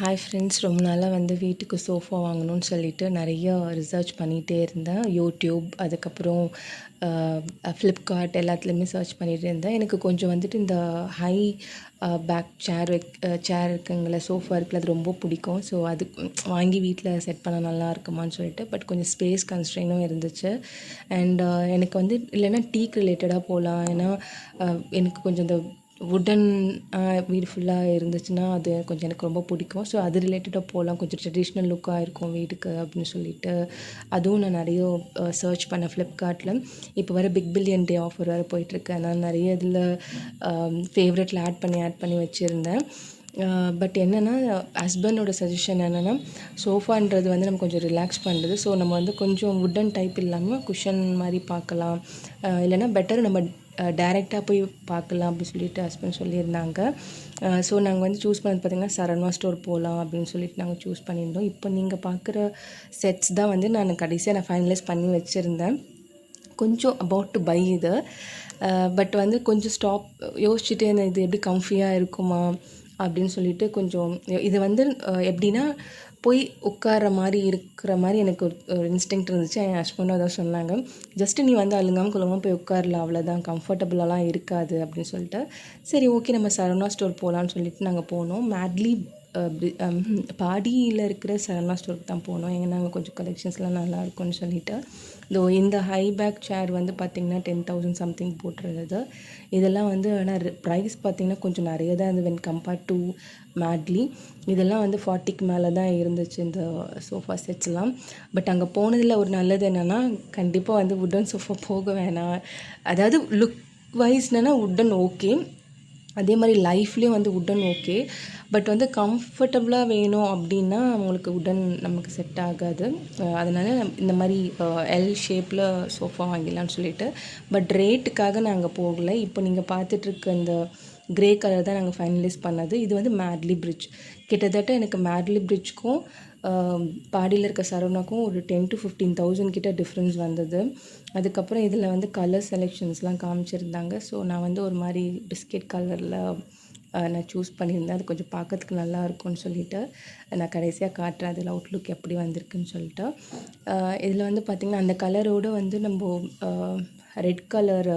Hi friends, ரொம்ப நாளாக வீட்டுக்கு சோஃபா வாங்கணும்னு சொல்லிட்டு நிறைய ரிசர்ச் பண்ணிகிட்டே இருந்தேன். யூடியூப், அதுக்கப்புறம் ஃப்ளிப்கார்ட் எல்லாத்துலேயுமே சர்ச் பண்ணிகிட்டே இருந்தேன். எனக்கு கொஞ்சம் இந்த ஹை பேக் சேர் இருக்குங்கள, சோஃபா இருக்குல்ல, அது ரொம்ப பிடிக்கும். ஸோ அது வாங்கி வீட்டில் செட் பண்ண நல்லா இருக்குமான்னு சொல்லிட்டு, பட் கொஞ்சம் ஸ்பேஸ் கன்ஸ்ட்ரெயினும் இருந்துச்சு. அண்ட் எனக்கு இல்லைன்னா டீக் ரிலேட்டடாக போகலாம். ஏன்னா எனக்கு கொஞ்சம் இந்த வுடன் வீடு ஃபுல்லாக இருந்துச்சுன்னா அது கொஞ்சம் எனக்கு ரொம்ப பிடிக்கும். ஸோ அது ரிலேட்டடாக போகலாம், கொஞ்சம் ட்ரெடிஷ்னல் லுக்காக இருக்கும் வீட்டுக்கு அப்படின்னு சொல்லிட்டு அதுவும் நான் நிறைய சர்ச் பண்ணேன் ஃப்ளிப்கார்ட்டில். இப்போ வர பிக் பில்லியன் டே ஆஃபர் வேறு போயிட்டுருக்கு. நான் நிறைய இதில் ஃபேவரெட்டில் ஆட் பண்ணி வச்சுருந்தேன். பட் என்னென்னா, ஹஸ்பண்டோட சஜஷன் என்னென்னா, சோஃபான்றது நம்ம கொஞ்சம் ரிலாக்ஸ் பண்ணுறது. ஸோ நம்ம கொஞ்சம் வுட்டன் டைப் இல்லாமல் குஷன் மாதிரி பார்க்கலாம், இல்லைனா பெட்டர் நம்ம டைரெக்டாக போய் பார்க்கலாம் அப்படின்னு சொல்லிட்டு ஹஸ்பண்ட் சொல்லியிருந்தாங்க. ஸோ நாங்கள் சூஸ் பண்ணது பார்த்திங்கன்னா சரவணா ஸ்டோர் போகலாம் அப்படின்னு சொல்லிட்டு நாங்கள் சூஸ் பண்ணியிருந்தோம். இப்போ நீங்கள் பார்க்குற செட்ஸ் தான் நான் கடைசியாக ஃபைனலைஸ் பண்ணி வச்சுருந்தேன். கொஞ்சம் அபவுட் டு பை இது. பட் கொஞ்சம் யோசிச்சுட்டே இருந்தேன், இது எப்படி கம்ஃபியாக இருக்குமா அப்படின்னு சொல்லிட்டு. கொஞ்சம் இது எப்படின்னா, போய் உட்கார்ற மாதிரி இருக்கிற மாதிரி எனக்கு ஒரு இன்ஸ்டிங்க்ட் இருந்துச்சு. என் ஹஸ்பண்டும் அதான் சொன்னாங்க, ஜஸ்ட்டு நீ அழுங்காமல் குழம்பு போய் உட்காரலாம், அவ்வளோதான், கம்ஃபர்டபுளாலாம் இருக்காது அப்படின்னு சொல்லிட்டு. சரி, ஓகே, நம்ம சரவணா ஸ்டோர் போகலான்னு சொல்லிட்டு நாங்கள் போனோம். மேட்லி பாடியில் இருக்கிற சரவணா ஸ்டோருக்கு தான் போனோம். ஏன்னா நாங்கள் கொஞ்சம் கலெக்ஷன்ஸ்லாம் நல்லா இருக்கும்னு சொல்லிட்டு. இந்த ஹை பேக் சேர் பார்த்திங்கன்னா 10,000 சம்திங் போட்டிருந்தது. இதெல்லாம் ஆனால் ப்ரைஸ் பார்த்திங்கன்னா கொஞ்சம் நிறைய தான் இருந்தது வென் கம்பேர்ட் டு மேட்லி. இதெல்லாம் 40க்கு மேலே தான் இருந்துச்சு இந்த சோஃபா செட்ஸ்லாம். பட் அங்கே போனதில் ஒரு நல்லது என்னென்னா, கண்டிப்பாக வுட்டன் சோஃபா போக வேணாம். அதாவது லுக் வைஸ்னா வுட்டன் ஓகே, அதே மாதிரி லைஃப்லேயும் வுட்டன் ஓகே. பட் கம்ஃபர்டபுளாக வேணும் அப்படின்னா உங்களுக்கு வுட்டன் நமக்கு செட் ஆகாது. அதனால் இந்த மாதிரி எல் ஷேப்பில் சோஃபா வாங்கிடலான்னு சொல்லிட்டு. பட் ரேட்டுக்காக நாங்கள் போகலை. இப்போ நீங்கள் பார்த்துட்ருக்க இந்த க்ரே கலர் தான் நாங்கள் ஃபைனலைஸ் பண்ணது. இது மேட்லி பிரிட்ஜ். கிட்டத்தட்ட எனக்கு மேட்லி பிரிட்ஜ்க்கும் பாடியில் இருக்க சரவணாக்கும் ஒரு 10,000 to 15,000 கிட்ட டிஃப்ரென்ஸ் வந்தது. அதுக்கப்புறம் இதில் கலர் செலெக்ஷன்ஸ்லாம் காமிச்சிருந்தாங்க. ஸோ நான் ஒரு மாதிரி பிஸ்கெட் கலரில் நான் சூஸ் பண்ணியிருந்தேன். அது கொஞ்சம் பார்க்கறதுக்கு நல்லா இருக்கும்னு சொல்லிவிட்டு நான் கடைசியாக காட்டுறேன் அதில் அவுட்லுக் எப்படி வந்திருக்குன்னு சொல்லிட்டு. இதில் பார்த்திங்கன்னா அந்த கலரோடு நம்ம ரெட் கலர்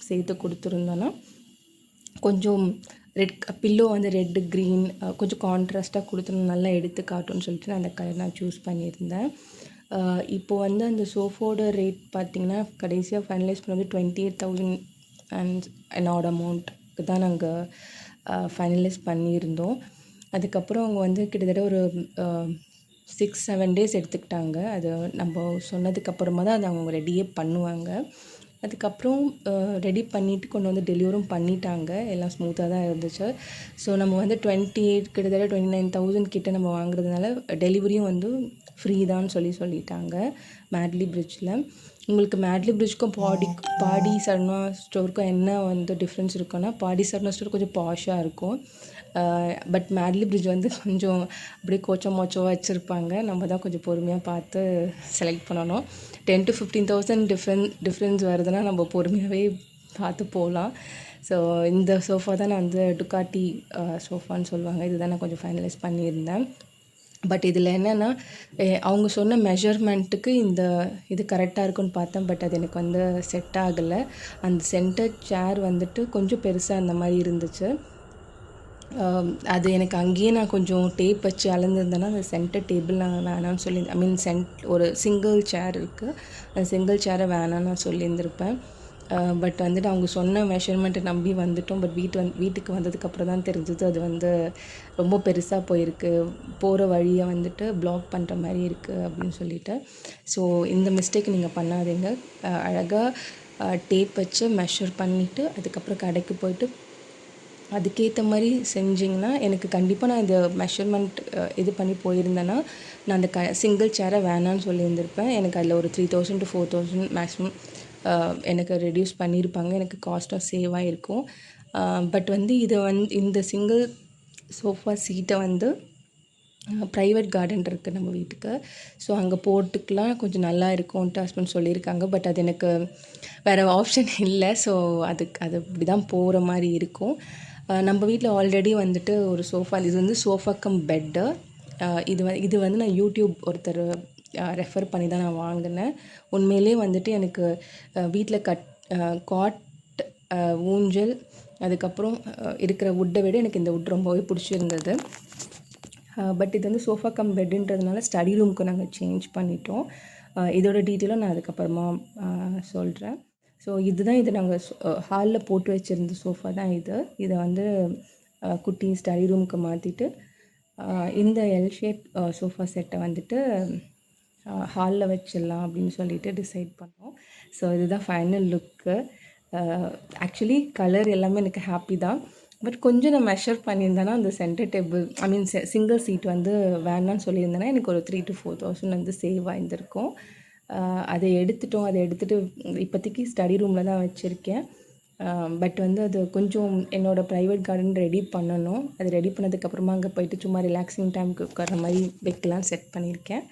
சேர்த்து கொடுத்துருந்தோன்னா கொஞ்சம் பில்லோ ரெட்டு க்ரீன் கொஞ்சம் கான்ட்ராஸ்ட்டாக கொடுத்துருந்தோம், நல்லா எடுத்து காட்டும்னு சொல்லிட்டு நான் அந்த கலர் நான் சூஸ் பண்ணியிருந்தேன். இப்போது அந்த சோஃபோட ரேட் பார்த்திங்கன்னா கடைசியாக ஃபைனலைஸ் பண்ணது 28,000 அண்ட் ஆட் அமௌண்ட்டுக்கு தான் நாங்கள் ஃபைனலைஸ் பண்ணியிருந்தோம். அதுக்கப்புறம் அவங்க கிட்டத்தட்ட ஒரு 6-7 டேஸ் எடுத்துக்கிட்டாங்க. அது நம்ம சொன்னதுக்கப்புறமா தான் அதை அவங்க ரெடியே பண்ணுவாங்க. அதுக்கப்புறம் ரெடி பண்ணிவிட்டு கொண்டு டெலிவரும் பண்ணிட்டாங்க. எல்லாம் ஸ்மூத்தாக தான் இருந்துச்சு. ஸோ நம்ம 28 கிட்டத்தட்ட 29,000 கிட்ட நம்ம வாங்குறதுனால டெலிவரியும் ஃப்ரீ தான் சொல்லிட்டாங்க மேட்லி பிரிட்ஜில். உங்களுக்கு மேட்லி பிரிட்ஜுக்கும் பாடி சரவணா ஸ்டோருக்கும் என்ன டிஃப்ரென்ஸ் இருக்குன்னா, பாடி சரவணா ஸ்டோர் கொஞ்சம் பாஷாக இருக்கும். பட் மேட்லி பிரிட்ஜ் கொஞ்சம் அப்படியே மோச்சமாக வச்சுருப்பாங்க. நம்ம தான் கொஞ்சம் பொறுமையாக பார்த்து செலக்ட் பண்ணணும். 10,000 to 15,000 டிஃப்ரென்ஸ் வருதுன்னா நம்ம பொறுமையாகவே பார்த்து போகலாம். ஸோ இந்த சோஃபா தான் நான் டுக்காட்டி சோஃபான்னு சொல்லுவாங்க. இதுதான் நான் கொஞ்சம் ஃபைனலைஸ் பண்ணியிருந்தேன். பட் இதில் என்னென்னா, அவங்க சொன்ன மெஷர்மெண்ட்டுக்கு இது கரெக்டாக இருக்குன்னு பார்த்தேன். பட் அது எனக்கு செட் ஆகலை. அந்த சென்டர் சேர் கொஞ்சம் பெருசாக அந்த மாதிரி இருந்துச்சு. அது எனக்கு அங்கேயே நான் கொஞ்சம் டேப் வச்சு அளந்துருந்தேன்னா அந்த சென்டர் டேபிள் நான் வேணான்னு சொல்லி ஒரு சிங்கிள் சேர் இருக்குது, அந்த சிங்கிள் சேரை வேணான்னு நான் சொல்லியிருந்திருப்பேன். பட் அவங்க சொன்ன மெஷர்மெண்ட்டை நம்பி வந்துட்டோம். பட் வீட்டுக்கு வந்ததுக்கப்புறம் தான் தெரிஞ்சது அது ரொம்ப பெருசாக போயிருக்கு, போகிற வழியை பிளாக் பண்ணுற மாதிரி இருக்குது அப்படின்னு சொல்லிட்டு. ஸோ இந்த மிஸ்டேக் நீங்கள் பண்ணாதீங்க. அழகாக டேப் வச்சு மெஷர் பண்ணிவிட்டு அதுக்கப்புறம் கடைக்கு போய்ட்டு அதுக்கேற்ற மாதிரி செஞ்சிங்கன்னா, எனக்கு கண்டிப்பாக நான் இந்த மெஷர்மெண்ட் இது பண்ணி போயிருந்தேன்னா நான் அந்த சிங்கிள் சேரை வேணான்னு சொல்லியிருந்திருப்பேன். எனக்கு அதில் ஒரு 3,000 to 4,000 மேக்ஸிமம் எனக்கு ரெடியூஸ் பண்ணியிருப்பாங்க. எனக்கு காஸ்ட்டும் சேவ் ஆகிருக்கும். பட் இதை இந்த சிங்கிள் சோஃபா சீட்டை ப்ரைவேட் கார்டன் இருக்குது நம்ம வீட்டுக்கு. ஸோ அங்கே போட்டுக்கலாம், கொஞ்சம் நல்லா இருக்கும்ன்ட்டு ஹஸ்பண்ட் சொல்லியிருக்காங்க. பட் அது எனக்கு வேறு ஆப்ஷன் இல்லை. ஸோ அது இப்படி தான் போகிற மாதிரி இருக்கும். நம்ம வீட்டில் ஆல்ரெடி ஒரு சோஃபா, இது சோஃபா கம் பெட்டு. இது வந்து நான் யூடியூப் ஒருத்தர் ரெஃபர் பண்ணி தான் நான் வாங்கினேன். உண்மையிலே வந்துட்டு எனக்கு வீட்டில் காட் ஊஞ்சல் அதுக்கப்புறம் இருக்கிற வுட்டை விட எனக்கு இந்த வுட் ரொம்பவே பிடிச்சிருந்தது. பட் இது வந்து சோஃபா கம் பெட்டுன்றதுனால ஸ்டடி ரூமுக்கு நாங்கள் சேஞ்ச் பண்ணிட்டோம். இதோட டீட்டெயிலும் நான் அதுக்கப்புறமா சொல்கிறேன். ஸோ இதுதான் இது நாங்கள் ஹாலில் போட்டு வச்சுருந்த சோஃபா தான் இதை வந்து குட்டி ஸ்டடி ரூமுக்கு மாற்றிட்டு இந்த எல் ஷேப் சோஃபா செட்டை வந்துட்டு ஹாலில் வச்சிடலாம் அப்படின்னு சொல்லிட்டு டிசைட் பண்ணோம். ஸோ இதுதான் ஃபைனல் லுக்கு. ஆக்சுவலி கலர் எல்லாமே எனக்கு ஹாப்பி தான். பட் கொஞ்சம் நான் மெஷர் பண்ணியிருந்தேன்னா அந்த சென்டர் டேபிள் சிங்கிள் சீட் வந்து வேணான்னு சொல்லியிருந்தேன்னா எனக்கு ஒரு 3,000 to 4,000 வந்து சேவ் ஆகியிருந்திருக்கும். அதை எடுத்துகிட்டு இப்போதைக்கு ஸ்டடி ரூமில் தான் வச்சுருக்கேன். பட் வந்து அது கொஞ்சம் என்னோடய ப்ரைவேட் கார்டன் ரெடி பண்ணணும். அது ரெடி பண்ணதுக்கப்புறமா அங்கே போயிட்டு சும்மா ரிலாக்ஸிங் டைமுக்கு உட்கார்ற மாதிரி வைக்கலான்னு செட் பண்ணியிருக்கேன்.